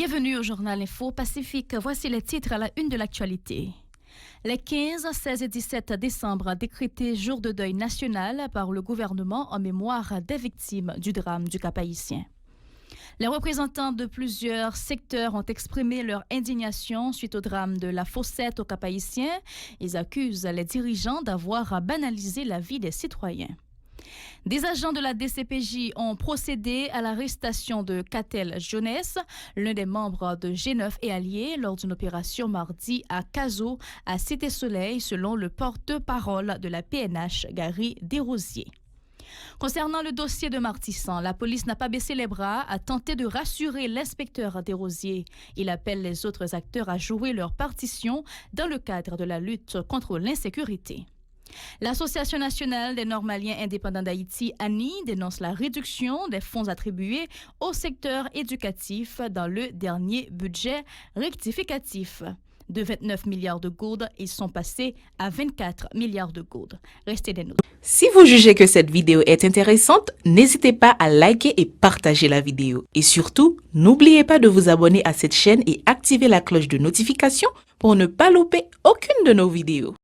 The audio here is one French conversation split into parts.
Bienvenue au journal Info Pacifique. Voici les titres à la une de l'actualité. Les 15, 16 et 17 décembre décrétés jour de deuil national par le gouvernement en mémoire des victimes du drame du Cap-Haïtien. Les représentants de plusieurs secteurs ont exprimé leur indignation suite au drame de la Fossette au Cap-Haïtien. Ils accusent les dirigeants d'avoir banalisé la vie des citoyens. Des agents de la DCPJ ont procédé à l'arrestation de Catel Jeunesse, l'un des membres de G9 et alliés, lors d'une opération mardi à Cazaux, à Cité-Soleil, selon le porte-parole de la PNH, Gary Desrosiers. Concernant le dossier de Martissant, la police n'a pas baissé les bras, a tenté de rassurer l'inspecteur Desrosiers. Il appelle les autres acteurs à jouer leur partition dans le cadre de la lutte contre l'insécurité. L'Association nationale des Normaliens indépendants d'Haïti, ANI, dénonce la réduction des fonds attribués au secteur éducatif dans le dernier budget rectificatif. De 29 milliards de gourdes, ils sont passés à 24 milliards de gourdes. Restez des nôtres. Si vous jugez que cette vidéo est intéressante, n'hésitez pas à liker et partager la vidéo. Et surtout, n'oubliez pas de vous abonner à cette chaîne et activer la cloche de notification pour ne pas louper aucune de nos vidéos.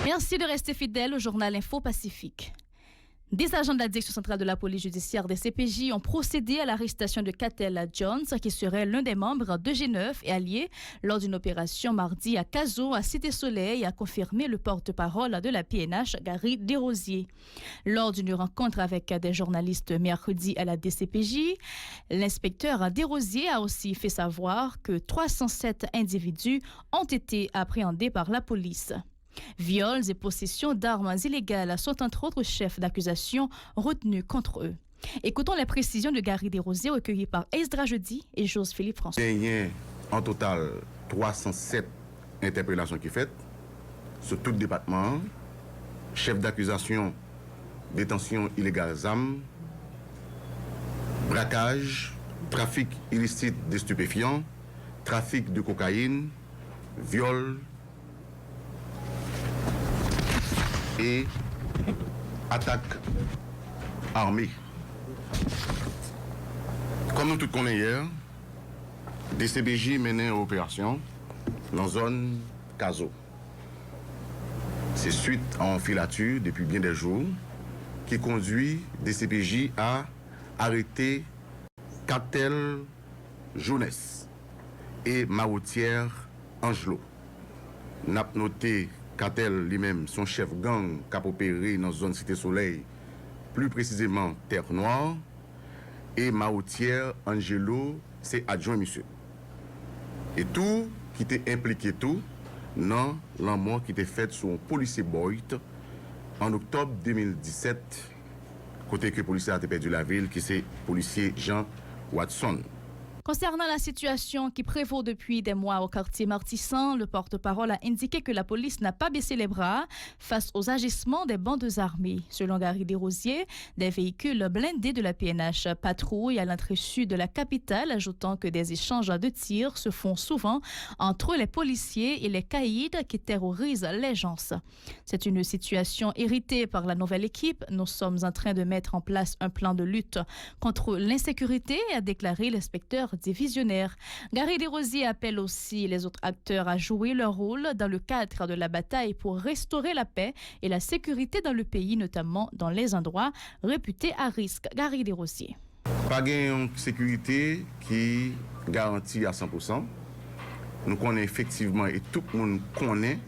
Merci de rester fidèle au journal Info Pacifique. Des agents de la direction centrale de la police judiciaire des CPJ ont procédé à l'arrestation de Catel Jones, qui serait l'un des membres de G9 et alliés, lors d'une opération mardi à Cazaux, à Cité-Soleil, a confirmé le porte-parole de la PNH, Gary Desrosiers. Lors d'une rencontre avec des journalistes mercredi à la DCPJ, l'inspecteur Desrosiers a aussi fait savoir que 307 individus ont été appréhendés par la police. Viols et possession d'armes illégales sont entre autres chefs d'accusation retenus contre eux. Écoutons les précisions de Gary Desrosiers recueillies par Esdra Jeudi et Jose-Philippe François. Il y a en total 307 interpellations qui sont faites sur tout le département. Chef d'accusation, détention illégale d'armes, braquage, trafic illicite de stupéfiants, trafic de cocaïne, viol, et attaque armée. Comme nous tous connaissons hier, DCPJ menait une opération dans la zone Cazaux. C'est suite à une filature depuis bien des jours qui conduit DCPJ à arrêter Catel Jeunesse et Maroutière Angelo. N'a noté Catel lui-même, son chef gang qui a opéré dans la zone Cité-Soleil, plus précisément Terre Noire, et Maroutière Angelo, c'est adjoint monsieur. Et tout qui était impliqué tout dans la mort qui était faite sur un policier Boyd en octobre 2017, côté que le policier a perdu la ville, qui c'est policier Jean Watson. Concernant la situation qui prévaut depuis des mois au quartier Martissant, le porte-parole a indiqué que la police n'a pas baissé les bras face aux agissements des bandes armées. Selon Gary Desrosiers, des véhicules blindés de la PNH patrouillent à l'entrée sud de la capitale, ajoutant que des échanges de tirs se font souvent entre les policiers et les caïds qui terrorisent les gens. C'est une situation héritée par la nouvelle équipe. Nous sommes en train de mettre en place un plan de lutte contre l'insécurité, a déclaré l'inspecteur divisionnaire. Gary Desrosiers appelle aussi les autres acteurs à jouer leur rôle dans le cadre de la bataille pour restaurer la paix et la sécurité dans le pays, notamment dans les endroits réputés à risque. Gary Desrosiers. Pas une sécurité qui garantit à 100%. Nous connaissons effectivement, et tout le monde connaît,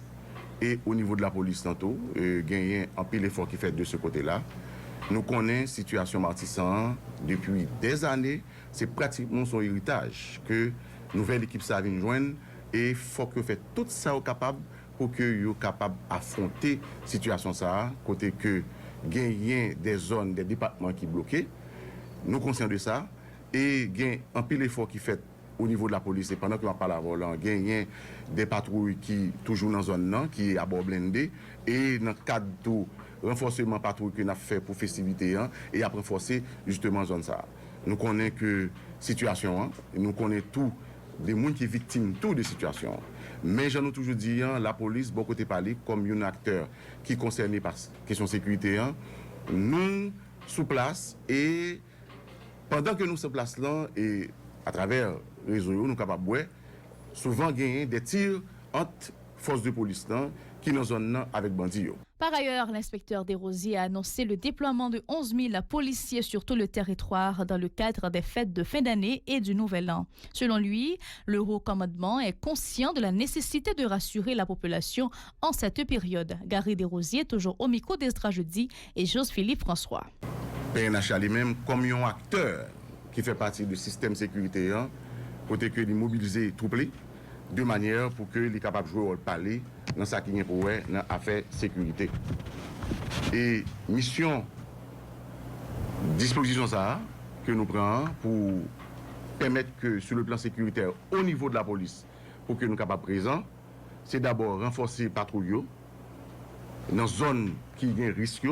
et au niveau de la police tantôt, gagner un pile effort qui fait de ce côté-là. Nous connaissons la situation Martissant depuis des années. C'est pratiquement son héritage que nouvelle équipe ça vient joindre et il faut que fait tout ça capable pour que soient capable d'affronter la situation ça côté que gagner des zones des départements qui bloqués. Nous conscients de ça et gain un pile effort qui fait au niveau de la police et pendant que on parle à volant gagner des patrouilles qui toujours dans zone là qui est à bord blindé et dans le cadre du renforcement patrouille que nous avons fait pour festivité et après renforcer justement zone ça. Nous connaissons que situation, nous connaissons tout des gens qui sont victimes de toutes les situations. Mais j'en ai toujours dit, la police, beaucoup de parler comme un acteur qui est concerné par la question de sécurité. Nous, sous place, et pendant que nous sommes place là, et à travers les réseaux, nous sommes capables de souvent gagner des tirs entre forces de police qui sont dans zone avec bandits. Par ailleurs, l'inspecteur Desrosiers a annoncé le déploiement de 11 000 policiers sur tout le territoire dans le cadre des fêtes de fin d'année et du Nouvel An. Selon lui, le haut commandement est conscient de la nécessité de rassurer la population en cette période. Gary Desrosiers, toujours au micro d'Esdra Jeudi, et Jose-Philippe François. PNH a lui-même comme un acteur qui fait partie du système de sécurité, côté que de mobiliser troupes de manière pour que les capables de jouer au palais dans ce qui est pour l'affaire sécurité. Et mission, disposition ça que nous prenons pour permettre que sur le plan sécuritaire au niveau de la police, pour que nous soyons capables présents, c'est d'abord renforcer patrouille dans les zones qui ont risque,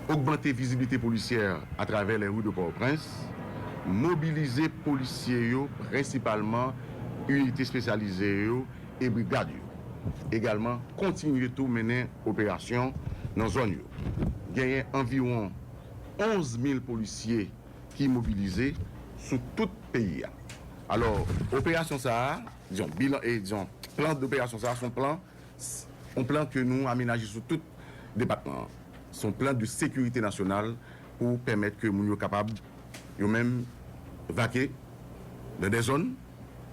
augmenter la visibilité policière à travers les rues de Port-au-Prince, mobiliser policiers principalement unités spécialisées et brigades. Également, continuer tout mener opération dans la zone. Il y a environ 11 000 policiers qui sont mobilisés sur tout le pays. Alors, opération ça, disons, bilan et disons, plan d'opération ça, un plan que nous aménageons sur tout le département. Son plan de sécurité nationale pour permettre que nous soyons capables de même vaquer dans des zones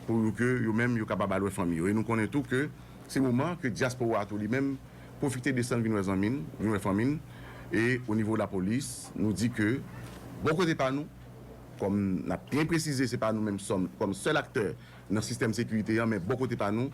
pour que nous-mêmes soyons capables de la famille. Et nous connaissons tout que c'est le moment que diaspora tout lui-même profiter de ça, venir en famille. Et au niveau de la police, nous dit que beaucoup de pas nous, comme on a bien précisé, ce n'est pas nous-mêmes sommes comme seul acteur dans le système de sécurité, mais beaucoup de pas nous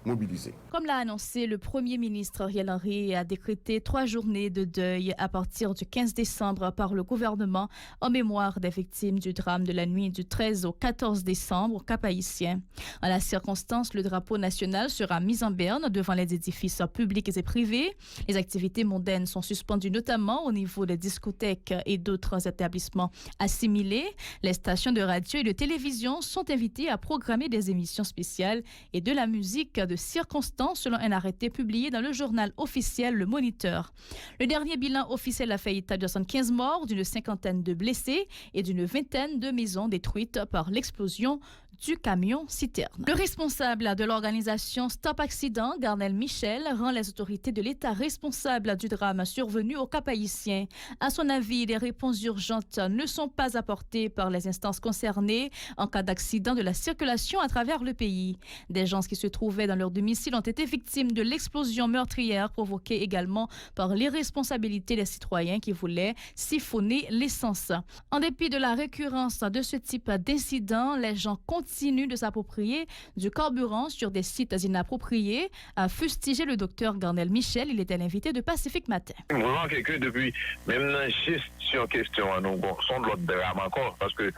mobiliser. Comme l'a annoncé le Premier ministre Ariel Henry a décrété 3 journées de deuil à partir du 15 décembre par le gouvernement en mémoire des victimes du drame de la nuit du 13 au 14 décembre au Cap-Haïtien. En la circonstance, le drapeau national sera mis en berne devant les édifices publics et privés. Les activités mondaines sont suspendues notamment au niveau des discothèques et d'autres établissements assimilés. Les stations de radio et de télévision sont invitées à programmer des émissions spéciales et de la musique de circonstance selon un arrêté publié dans le journal officiel Le Moniteur. Le dernier bilan officiel a fait état de 75 morts, d'une 50aine de blessés et d'une 20aine de maisons détruites par l'explosion du camion citerne. Le responsable de l'organisation Stop Accident, Garnel Michel, rend les autorités de l'État responsables du drame survenu au Cap-Haïtien. À son avis, des réponses urgentes ne sont pas apportées par les instances concernées en cas d'accident de la circulation à travers le pays. Des gens qui se trouvaient dans leur domicile ont été victimes de l'explosion meurtrière provoquée également par l'irresponsabilité des citoyens qui voulaient siphonner l'essence. En dépit de la récurrence de ce type d'incident, les gens continuent de s'approprier du carburant sur des sites inappropriés, a fustigé le docteur Garnel Michel. Il était l'invité de Pacifique Matin. Vraiment quelqu'un depuis, même dans la gestion question, nous sommes de l'autre drame encore, parce que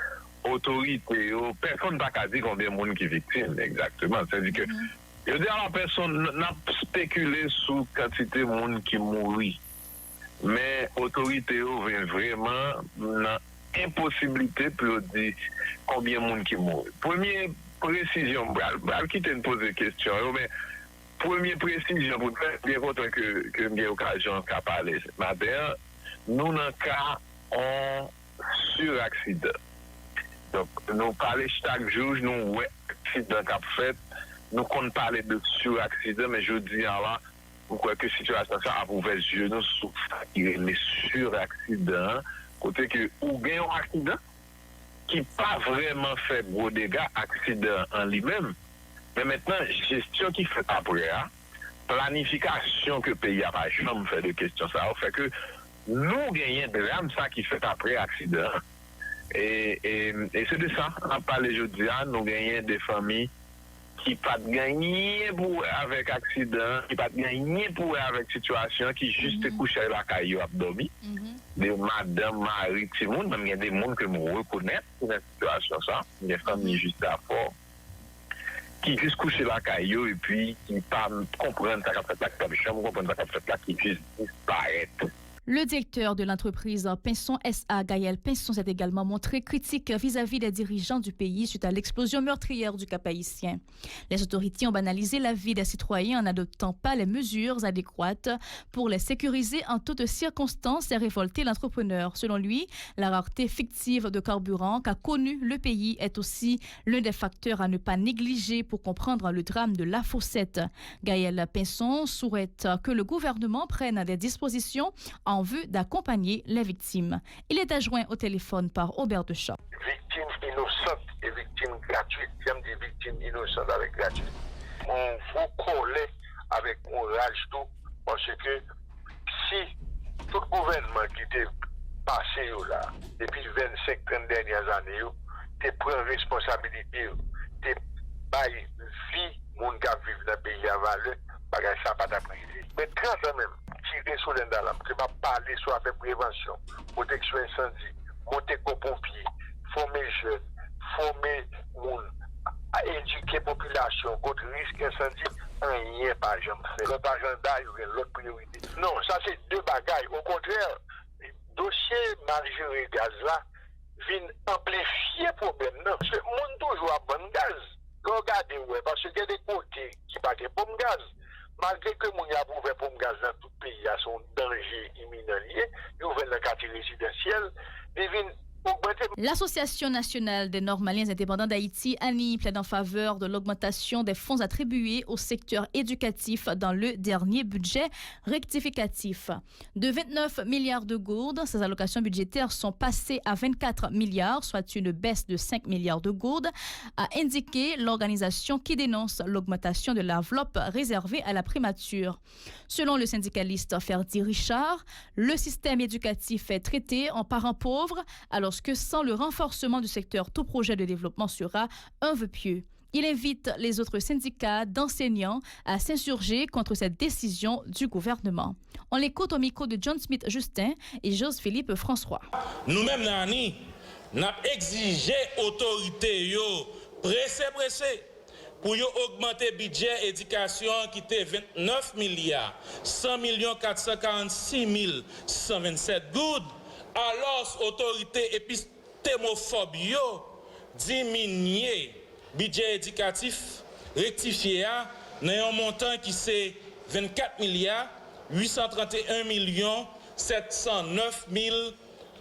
autorité, personne n'a qu'à dire combien de monde qui est victime, exactement. C'est-à-dire que, je veux dire, la personne n'a spéculé sur la quantité de monde qui mourit. Mais autorité vient vraiment dans impossibilité pour dire combien de monde qui mourit. Première précision, je quitte de poser question, mais première précision, pour faire bien content que j'ai l'occasion de parler ce matin, nous, dans le cas, on sur-accident. Donc, nous parlons chaque jour, nous, ouais, accident qu'a fait, nous comptons parler de sur-accident, mais je dis là, pourquoi que situation ça a ouvert les yeux, nous, sur les sur-accidents, côté que, ou bien un accident, qui pas vraiment fait gros dégâts, accident en lui-même, mais maintenant, gestion qui fait après, planification que le pays a pas jamais fait de questions, ça fait que nous gagnons de drame, ça qui fait après accident. Et c'est de ça, on parle aujourd'hui, nous gagnons des familles qui pas gagné pour avec accident, qui pas gagné pour avec situation, qui juste couché la caillou abdomi. Des madame, mari, tout le monde, même il y a des gens que nous reconnaissons dans cette situation, ça, des familles juste à fort, qui juste couché la caillou et puis qui pas comprennent ça qu'a fait là, comme je comprends ça qu'a fait là, qui juste disparaître. Le directeur de l'entreprise Pinson SA, Gaël Pinson, s'est également montré critique vis-à-vis des dirigeants du pays suite à l'explosion meurtrière du Cap-Haïtien. Les autorités ont banalisé la vie des citoyens en n'adoptant pas les mesures adéquates pour les sécuriser en toutes circonstances et révolter l'entrepreneur. Selon lui, la rareté fictive de carburant qu'a connu le pays est aussi l'un des facteurs à ne pas négliger pour comprendre le drame de La Fossette. Gaël Pinson souhaite que le gouvernement prenne des dispositions en vue d'accompagner les victimes. Il est adjoint au téléphone par Aubert de Champ. Victimes innocentes et victimes gratuites. J'aime des victimes innocentes avec gratuites. On vous coller avec mon rage tout parce que si tout le gouvernement qui était passé là, depuis 25-30 dernières années, te prend responsabilité, te baille vie, mon gars vivent dans le pays à valeur, bagage ça pas d'après. Mais quand même, tirer sur l'alarme, que va parler sur la prévention, protection incendie, monter aux pompiers, former jeunes, former moun, éduquer la population contre risque incendie, rien par exemple fait. L'autre agenda, il y a l'autre priorité. Non, ça c'est deux bagailles. Au contraire, le dossier mal géré gaz là, vient amplifier le problème. Non, parce que moun toujours a bon gaz. Regardez, ouais, parce qu'il y a des côtés qui battent pour le gaz. Malgré que mon y a ouvert pour le gaz dans tout le pays, il y a son danger imminent lié, il ouvre le quartier résidentiel, il vient augmenter. L'Association nationale des Normaliens indépendants d'Haïti, ANI, plaide en faveur de l'augmentation des fonds attribués au secteur éducatif dans le dernier budget rectificatif. De 29 milliards de gourdes, ces allocations budgétaires sont passées à 24 milliards, soit une baisse de 5 milliards de gourdes, a indiqué l'organisation qui dénonce l'augmentation de l'enveloppe réservée à la primature. Selon le syndicaliste Ferdi Richard, le système éducatif est traité en parents pauvres, alors que sans le renforcement du secteur, tout projet de développement sera un vœu pieux. Il invite les autres syndicats d'enseignants à s'insurger contre cette décision du gouvernement. On l'écoute au micro de John Smith Justin et Jose-Philippe François. Nous-mêmes, Nani, nous avons exigé autorité pressé pour augmenter le budget éducation qui était 29 milliards 100 446 127 gouttes. Alors, autorité épistémophobe diminuer budget éducatif rectifié dans un montant qui c'est 24 milliards 831 709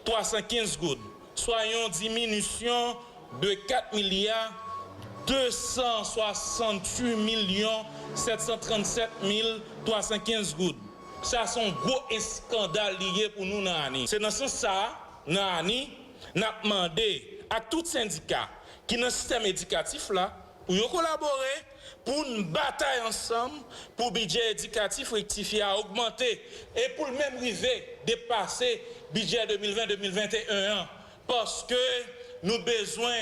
315 gouttes, soit une diminution de 4 milliards 268 737 315 gouttes. Ça, c'est un gros scandale lié pour nous, Nani. C'est dans ce sens, Nani, nous avons demandé à tous les syndicats qui sont dans le système éducatif là, pour collaborer, pour une bataille ensemble, pour le budget éducatif rectifier à augmenter et pour le même river dépasser le budget 2020-2021. Parce que nous avons besoin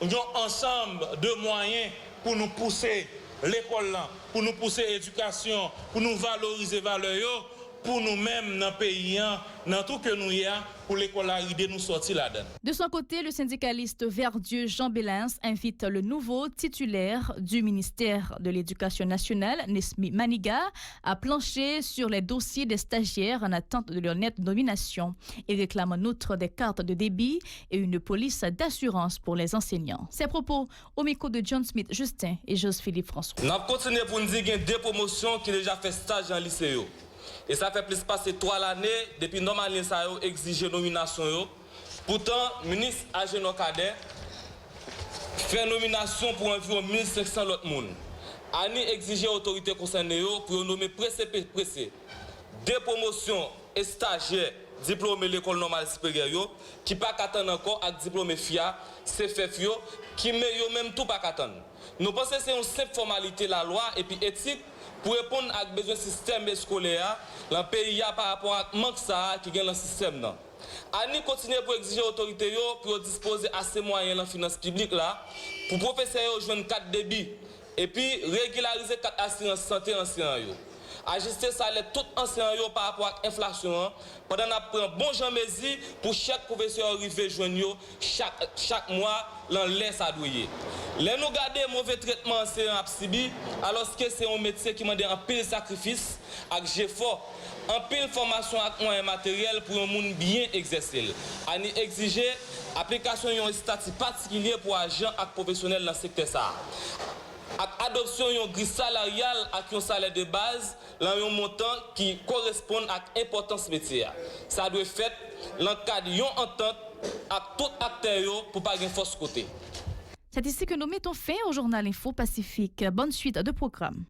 d'un ensemble de moyens pour nous pousser l'école là, pour nous pousser l'éducation, pour nous valoriser les valeurs, pour nous-mêmes dans le pays, dans tout que nous y a, pour l'école de nous sortir là-dedans. De son côté, le syndicaliste Verdieu Jean Bélins invite le nouveau titulaire du ministère de l'Éducation nationale, Nesmi Maniga, à plancher sur les dossiers des stagiaires en attente de leur nette nomination. Il réclame en outre des cartes de débit et une police d'assurance pour les enseignants. Ces propos au micro de John Smith Justin et Jose-Philippe François. Nous continuons pour nous dire qu'il y a deux promotions qui ont déjà fait stage en lycée. Et ça fait plus passer 3 années depuis normalement ça a exigé nomination. Pourtant, le ministre Ageno Kader fait nomination pour environ 1500 autres personnes. Ani exige autorité concernée pour nommer pressé. Deux promotions et stagiaires diplômés de l'école normale supérieure qui pas attendre encore avec diplômé FIA, CFF qui même tout pas attendre. Nous pensons que c'est une simple formalité la loi et puis éthique pour répondre à besoin du système scolaire dans le pays par rapport à manque ça qui gagne dans le système. Ani continue pour exiger l'autorité pour disposer assez moyens dans la finance publique là pour professeurs joindre 4 débits et puis régulariser 4 assurances santé anciens. ajuster salaire tout enseignant par rapport à l'inflation, pendant qu'on prend bon Jean Mézi pour chaque professeur arrivé joindre chaque mois dans l'air ça douiller. Là nous garder mauvais traitement enseignant à Sibi alors que c'est un métier qui demande un pile sacrifice avec effort, un pile formation avec moyens matériels pour un monde bien exercer. On exiger application d'un statut particulier pour agents et professionnels dans le secteur ça. Adoption d'une grille salariale avec un salaire de base dans un montant qui correspond à l'importance métier. Ça doit être fait dans le cadre d'une entente avec tout acteur pour ne pas avoir force côté. C'est ici que nous mettons fin au journal Info Pacifique. Bonne suite de programme.